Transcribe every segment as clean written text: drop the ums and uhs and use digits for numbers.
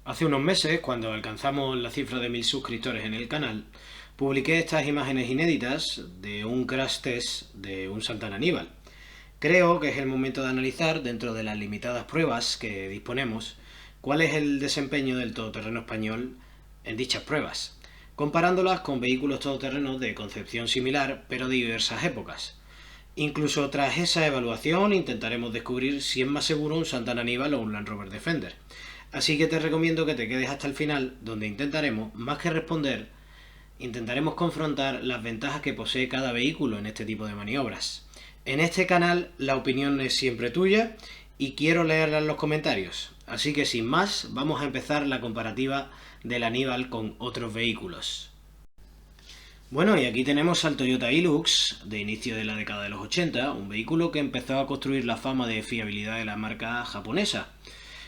Hace unos meses, cuando alcanzamos la cifra de 1000 suscriptores en el canal, publiqué estas imágenes inéditas de un crash test de un Santana Aníbal. Creo que es el momento de analizar, dentro de las limitadas pruebas que disponemos, cuál es el desempeño del todoterreno español en dichas pruebas, comparándolas con vehículos todoterrenos de concepción similar, pero de diversas épocas. Incluso tras esa evaluación intentaremos descubrir si es más seguro un Santana Aníbal o un Land Rover Defender. Así que te recomiendo que te quedes hasta el final, donde intentaremos, más que responder, intentaremos confrontar las ventajas que posee cada vehículo en este tipo de maniobras. En este canal la opinión es siempre tuya y quiero leerla en los comentarios. Así que sin más, vamos a empezar la comparativa del Aníbal con otros vehículos. Bueno, y aquí tenemos al Toyota Hilux de inicio de la década de los 80, un vehículo que empezó a construir la fama de fiabilidad de la marca japonesa.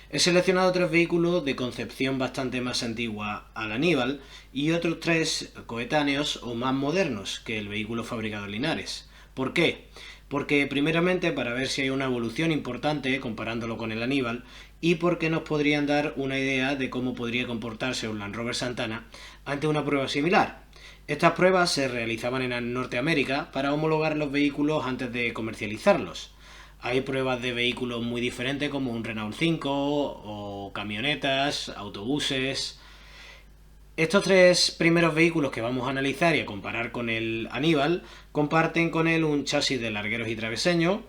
He seleccionado 3 vehículos de concepción bastante más antigua al Aníbal y otros 3 coetáneos o más modernos que el vehículo fabricado en Linares. ¿Por qué? Porque primeramente para ver si hay una evolución importante comparándolo con el Aníbal y porque nos podrían dar una idea de cómo podría comportarse un Land Rover Santana ante una prueba similar. Estas pruebas se realizaban en Norteamérica para homologar los vehículos antes de comercializarlos. Hay pruebas de vehículos muy diferentes como un Renault 5 o camionetas, autobuses. Estos 3 primeros vehículos que vamos a analizar y a comparar con el Aníbal comparten con él un chasis de largueros y traveseños,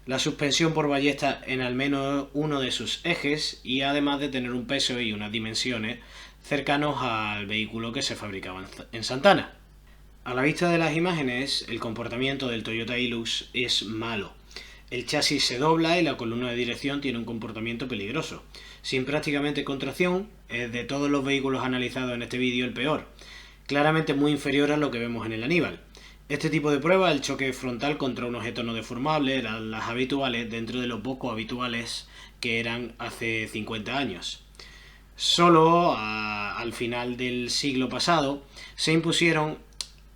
la suspensión por ballesta en al menos uno de sus ejes y además de tener un peso y unas dimensiones cercanos al vehículo que se fabricaba en Santana. A la vista de las imágenes, el comportamiento del Toyota Hilux es malo. El chasis se dobla y la columna de dirección tiene un comportamiento peligroso. Sin prácticamente contracción, es de todos los vehículos analizados en este vídeo el peor. Claramente muy inferior a lo que vemos en el Aníbal. Este tipo de prueba, el choque frontal contra un objeto no deformable, eran las habituales dentro de lo poco habituales que eran hace 50 años. Solo al final del siglo pasado se impusieron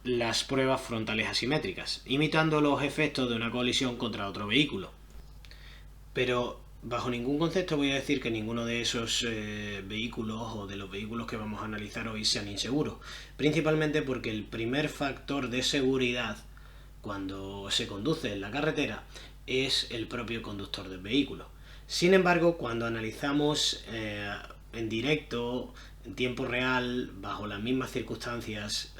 las pruebas frontales asimétricas, imitando los efectos de una colisión contra otro vehículo. Pero bajo ningún concepto voy a decir que ninguno de esos vehículos o de los vehículos que vamos a analizar hoy sean inseguros, principalmente porque el primer factor de seguridad cuando se conduce en la carretera es el propio conductor del vehículo. Sin embargo, cuando analizamos en directo, en tiempo real, bajo las mismas circunstancias,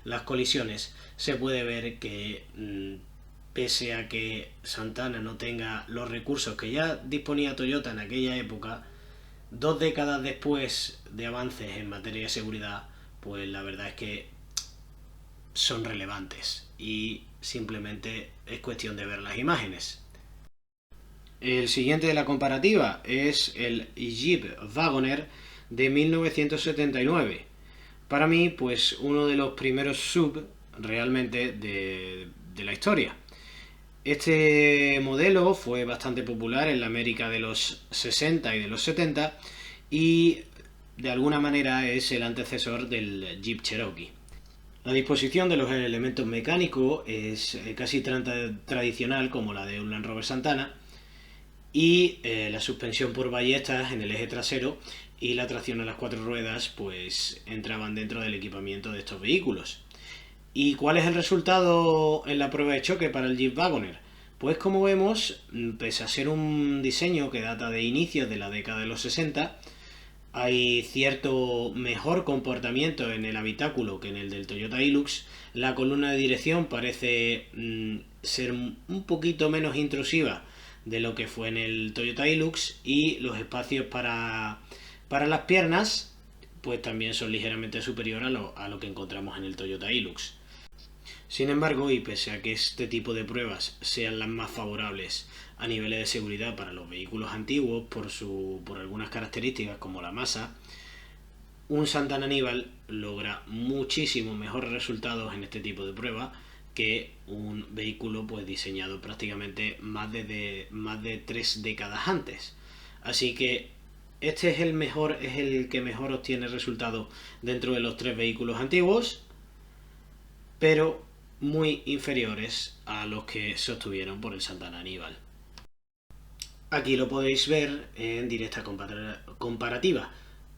las colisiones, se puede ver que pese a que Santana no tenga los recursos que ya disponía Toyota en aquella época, 2 décadas después de avances en materia de seguridad, pues la verdad es que son relevantes y simplemente es cuestión de ver las imágenes. El siguiente de la comparativa es el Jeep Wagoner de 1979. Para mí, pues uno de los primeros sub realmente de la historia. Este modelo fue bastante popular en la América de los 60 y de los 70 y de alguna manera es el antecesor del Jeep Cherokee. La disposición de los elementos mecánicos es casi tan tradicional como la de un Land Rover Santana y la suspensión por ballestas en el eje trasero y la tracción a las 4 ruedas pues entraban dentro del equipamiento de estos vehículos. ¿Y cuál es el resultado en la prueba de choque para el Jeep Wagoner? Pues como vemos, pese a ser un diseño que data de inicios de la década de los 60, hay cierto mejor comportamiento en el habitáculo que en el del Toyota Hilux. La columna de dirección parece ser un poquito menos intrusiva de lo que fue en el Toyota Hilux y los espacios para las piernas pues también son ligeramente superiores a lo que encontramos en el Toyota Hilux. Sin embargo, y pese a que este tipo de pruebas sean las más favorables a niveles de seguridad para los vehículos antiguos por algunas características como la masa, un Santana Aníbal logra muchísimo mejores resultados en este tipo de pruebas que un vehículo pues diseñado prácticamente más de 3 décadas antes. Así que este es el que mejor obtiene resultados dentro de los 3 vehículos antiguos, pero muy inferiores a los que se obtuvieron por el Santana Aníbal. Aquí lo podéis ver en directa comparativa.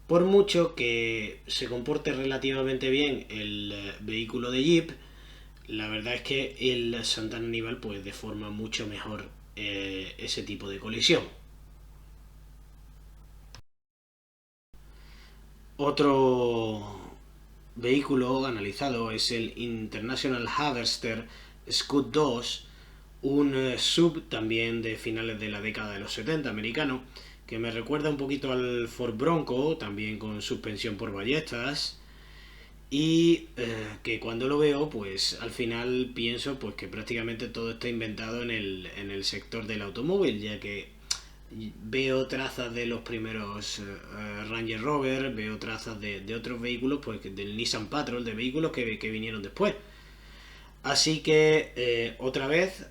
Por mucho que se comporte relativamente bien el vehículo de Jeep, la verdad es que el Santana Aníbal pues deforma mucho mejor ese tipo de colisión. Otro vehículo analizado es el International Harvester Scout 2, un sub también de finales de la década de los 70 americano, que me recuerda un poquito al Ford Bronco, también con suspensión por ballestas, y que cuando lo veo, pues al final pienso pues que prácticamente todo está inventado en el sector del automóvil, ya que veo trazas de los primeros Ranger Rover, veo trazas de otros vehículos, pues del Nissan Patrol, de vehículos que vinieron después. Así que otra vez,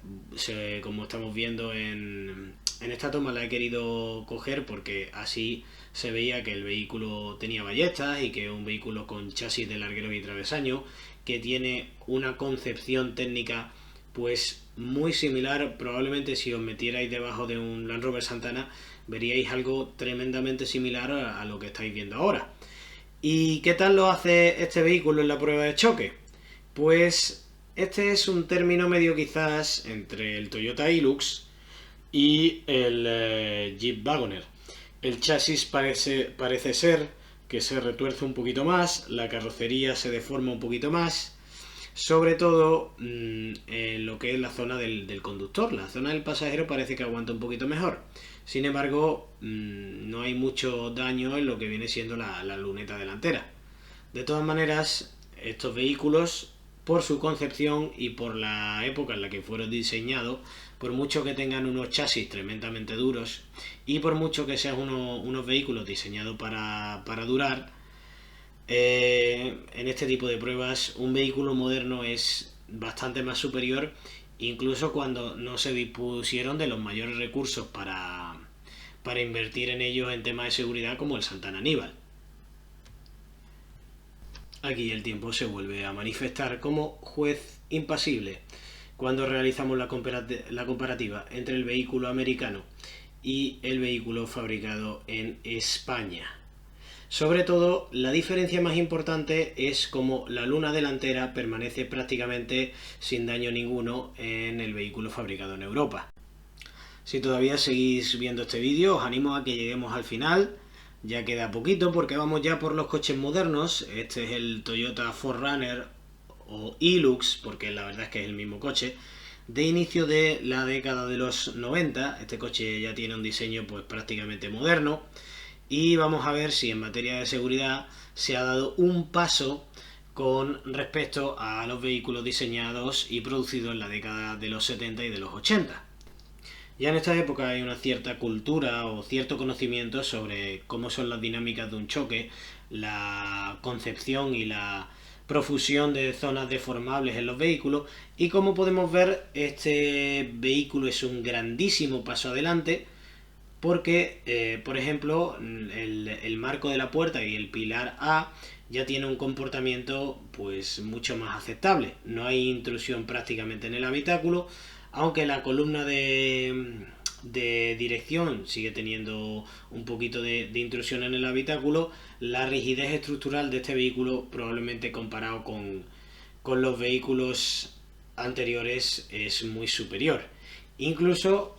como estamos viendo en esta toma, la he querido coger porque así se veía que el vehículo tenía ballestas y que es un vehículo con chasis de larguero y travesaño, que tiene una concepción técnica pues muy similar. Probablemente si os metierais debajo de un Land Rover Santana veríais algo tremendamente similar a lo que estáis viendo ahora. ¿Y qué tal lo hace este vehículo en la prueba de choque? Pues este es un término medio quizás entre el Toyota Hilux y el Jeep Wagoner. El chasis parece ser que se retuerce un poquito más, la carrocería se deforma un poquito más, sobre todo en lo que es la zona del conductor. La zona del pasajero parece que aguanta un poquito mejor. Sin embargo, no hay mucho daño en lo que viene siendo la luneta delantera. De todas maneras, estos vehículos, por su concepción y por la época en la que fueron diseñados, por mucho que tengan unos chasis tremendamente duros y por mucho que sean unos vehículos diseñados para durar, en este tipo de pruebas un vehículo moderno es bastante más superior, incluso cuando no se dispusieron de los mayores recursos para invertir en ellos en temas de seguridad como el Santana Aníbal. Aquí el tiempo se vuelve a manifestar como juez impasible cuando realizamos la comparativa entre el vehículo americano y el vehículo fabricado en España. Sobre todo, la diferencia más importante es cómo la luna delantera permanece prácticamente sin daño ninguno en el vehículo fabricado en Europa. Si todavía seguís viendo este vídeo, os animo a que lleguemos al final. Ya queda poquito porque vamos ya por los coches modernos. Este es el Toyota 4Runner o Hilux, porque la verdad es que es el mismo coche, de inicio de la década de los 90. Este coche ya tiene un diseño pues prácticamente moderno. Y vamos a ver si en materia de seguridad se ha dado un paso con respecto a los vehículos diseñados y producidos en la década de los 70 y de los 80. Ya en esta época hay una cierta cultura o cierto conocimiento sobre cómo son las dinámicas de un choque, la concepción y la profusión de zonas deformables en los vehículos, y como podemos ver, este vehículo es un grandísimo paso adelante porque, por ejemplo, el marco de la puerta y el pilar A ya tiene un comportamiento pues mucho más aceptable. No hay intrusión prácticamente en el habitáculo, aunque la columna de dirección sigue teniendo un poquito de intrusión en el habitáculo. La rigidez estructural de este vehículo, probablemente comparado con los vehículos anteriores, es muy superior. Incluso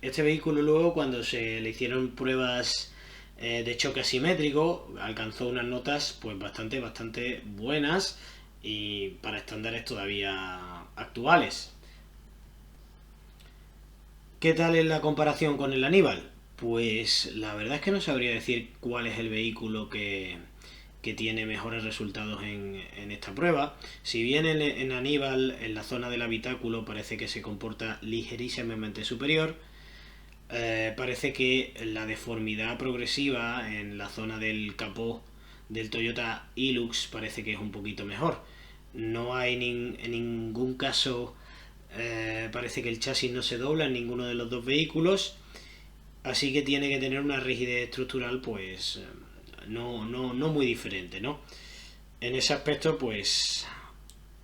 este vehículo luego, cuando se le hicieron pruebas de choque asimétrico, alcanzó unas notas pues bastante buenas y para estándares todavía actuales. ¿Qué tal es la comparación con el Aníbal? Pues la verdad es que no sabría decir cuál es el vehículo que tiene mejores resultados en esta prueba. Si bien en Aníbal, en la zona del habitáculo, parece que se comporta ligerísimamente superior, parece que la deformidad progresiva en la zona del capó del Toyota Hilux parece que es un poquito mejor. No hay en ningún caso, parece que el chasis no se dobla en ninguno de los dos vehículos, así que tiene que tener una rigidez estructural pues no muy diferente, ¿no? En ese aspecto pues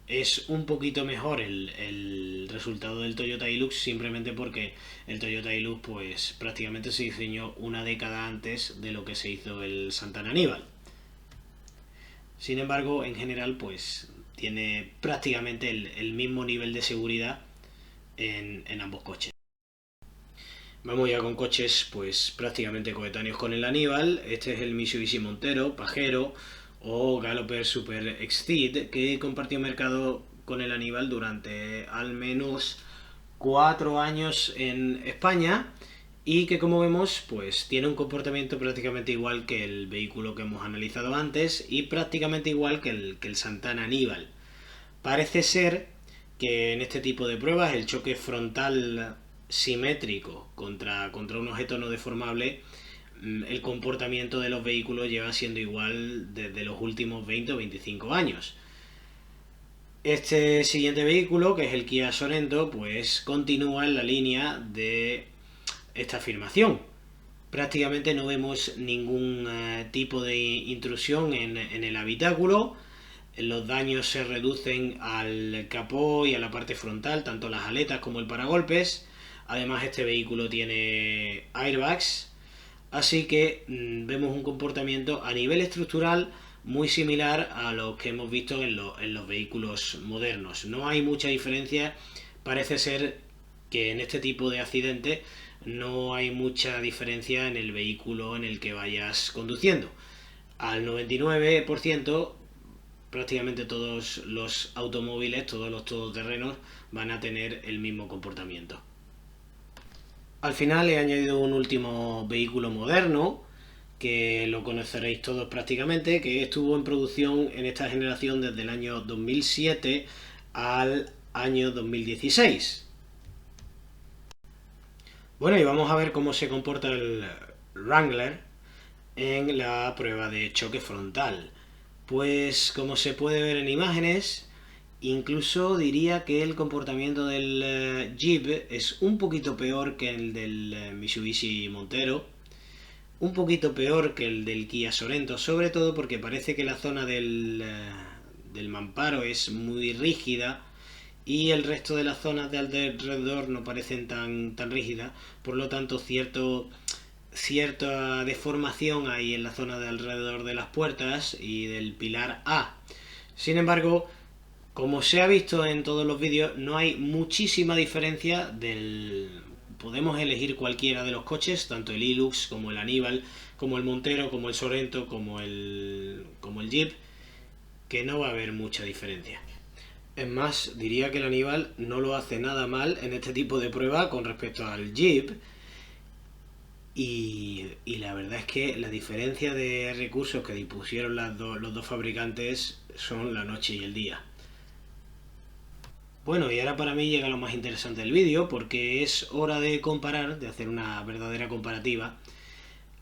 Es un poquito mejor el resultado del Toyota Hilux simplemente porque el Toyota Hilux pues prácticamente se diseñó una década antes de lo que se hizo el Santana Aníbal. Sin embargo, en general pues tiene prácticamente el mismo nivel de seguridad en ambos coches. Vamos ya con coches pues prácticamente coetáneos con el Aníbal. Este es el Mitsubishi Montero, Pajero o Galloper Super Exceed, que compartió mercado con el Aníbal durante al menos 4 años en España y que, como vemos, pues tiene un comportamiento prácticamente igual que el vehículo que hemos analizado antes y prácticamente igual que el Santana Aníbal. Parece ser que en este tipo de pruebas el choque frontal simétrico contra un objeto no deformable, el comportamiento de los vehículos lleva siendo igual desde los últimos 20 o 25 años. Este siguiente vehículo, que es el Kia Sorento, pues continúa en la línea de esta afirmación. Prácticamente no vemos ningún tipo de intrusión en el habitáculo. Los daños se reducen al capó y a la parte frontal, tanto las aletas como el paragolpes. Además, este vehículo tiene airbags, así que vemos un comportamiento a nivel estructural muy similar a lo que hemos visto en los vehículos modernos. No hay mucha diferencia, parece ser que en este tipo de accidente no hay mucha diferencia en el vehículo en el que vayas conduciendo. Al 99%, prácticamente todos los automóviles, todos los todoterrenos van a tener el mismo comportamiento. Al final he añadido un último vehículo moderno, que lo conoceréis todos prácticamente, que estuvo en producción en esta generación desde el año 2007 al año 2016. Bueno, y vamos a ver cómo se comporta el Wrangler en la prueba de choque frontal. Pues como se puede ver en imágenes, incluso diría que el comportamiento del Jeep es un poquito peor que el del Mitsubishi Montero, un poquito peor que el del Kia Sorento, sobre todo porque parece que la zona del mamparo es muy rígida y el resto de las zonas de alrededor no parecen tan rígidas, por lo tanto cierta deformación hay en la zona de alrededor de las puertas y del pilar A. Sin embargo, como se ha visto en todos los vídeos, no hay muchísima diferencia Podemos elegir cualquiera de los coches, tanto el Hilux como el Aníbal, como el Montero, como el Sorento, como el Jeep, que no va a haber mucha diferencia. Es más, diría que el Aníbal no lo hace nada mal en este tipo de prueba con respecto al Jeep. Y la verdad es que la diferencia de recursos que dispusieron los dos fabricantes son la noche y el día. Bueno, y ahora para mí llega lo más interesante del vídeo, porque es hora de comparar, de hacer una verdadera comparativa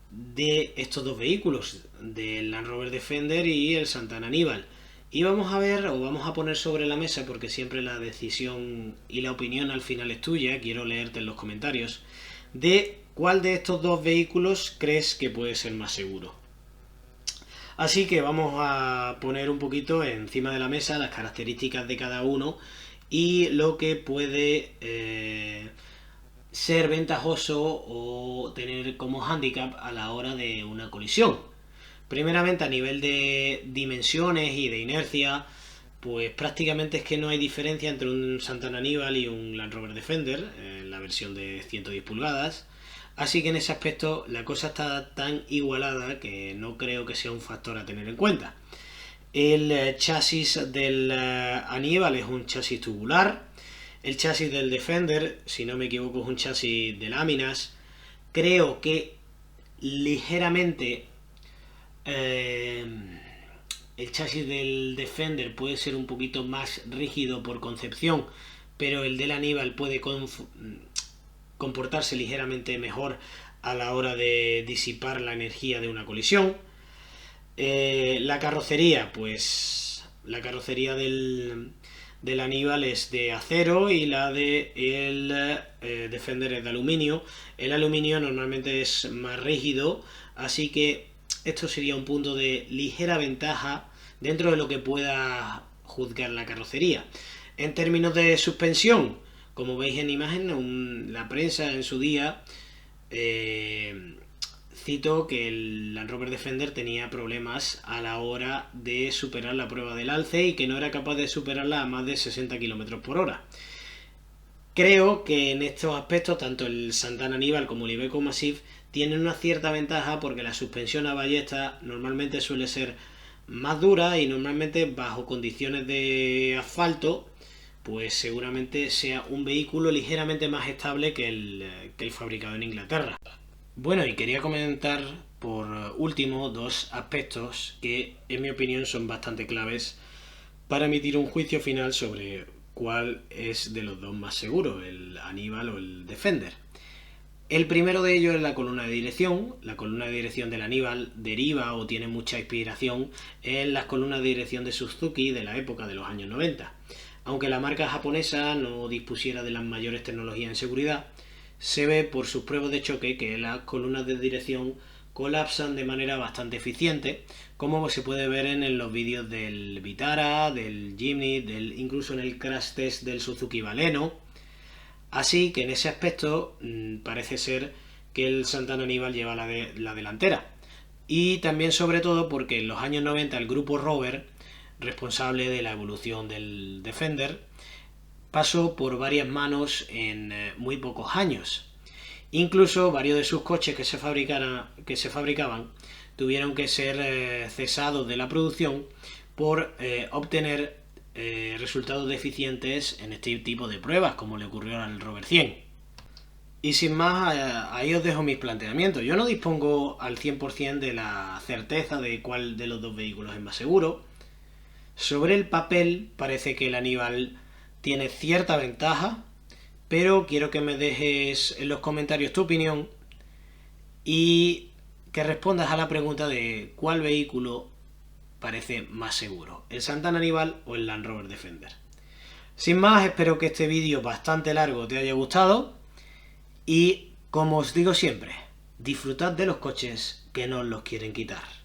de estos dos vehículos, del Land Rover Defender y el Santana Aníbal. Y vamos a ver, o vamos a poner sobre la mesa, porque siempre la decisión y la opinión al final es tuya, quiero leerte en los comentarios, de cuál de estos dos vehículos crees que puede ser más seguro. Así que vamos a poner un poquito encima de la mesa las características de cada uno y lo que puede ser ventajoso o tener como hándicap a la hora de una colisión. Primeramente, a nivel de dimensiones y de inercia, pues prácticamente es que no hay diferencia entre un Santana Aníbal y un Land Rover Defender, en la versión de 110 pulgadas. Así que en ese aspecto la cosa está tan igualada que no creo que sea un factor a tener en cuenta. El chasis del Aníbal es un chasis tubular. El chasis del Defender, si no me equivoco, es un chasis de láminas. Creo que ligeramente el chasis del Defender puede ser un poquito más rígido por concepción, pero el del Aníbal puede comportarse ligeramente mejor a la hora de disipar la energía de una colisión. La carrocería, pues la carrocería del Aníbal es de acero y la del Defender es de aluminio. El aluminio normalmente es más rígido, así que esto sería un punto de ligera ventaja dentro de lo que pueda juzgar la carrocería. En términos de suspensión, como veis en imagen, la prensa en su día citó que el Land Rover Defender tenía problemas a la hora de superar la prueba del alce y que no era capaz de superarla a más de 60 km por hora. Creo que en estos aspectos tanto el Santana Aníbal como el Iveco Massif tienen una cierta ventaja porque la suspensión a ballesta normalmente suele ser más dura y normalmente bajo condiciones de asfalto pues seguramente sea un vehículo ligeramente más estable que el fabricado en Inglaterra. Bueno, y quería comentar por último dos aspectos que en mi opinión son bastante claves para emitir un juicio final sobre cuál es de los dos más seguro, el Aníbal o el Defender. El primero de ellos es la columna de dirección. La columna de dirección del Aníbal deriva o tiene mucha inspiración en las columnas de dirección de Suzuki de la época de los años 90. Aunque la marca japonesa no dispusiera de las mayores tecnologías en seguridad, se ve por sus pruebas de choque que las columnas de dirección colapsan de manera bastante eficiente, como se puede ver en los vídeos del Vitara, del Jimny, incluso en el crash test del Suzuki Baleno. Así que en ese aspecto parece ser que el Santana Aníbal lleva la delantera. Y también sobre todo porque en los años 90 el grupo Rover, responsable de la evolución del Defender, pasó por varias manos en muy pocos años. Incluso varios de sus coches que se fabricaban tuvieron que ser cesados de la producción por obtener resultados deficientes en este tipo de pruebas, como le ocurrió al Rover 100. Y sin más, ahí os dejo mis planteamientos. Yo no dispongo al 100% de la certeza de cuál de los dos vehículos es más seguro. Sobre el papel parece que el Aníbal tiene cierta ventaja, pero quiero que me dejes en los comentarios tu opinión y que respondas a la pregunta de cuál vehículo parece más seguro, el Santana Aníbal o el Land Rover Defender. Sin más, espero que este vídeo bastante largo te haya gustado y, como os digo siempre, disfrutad de los coches que no os los quieren quitar.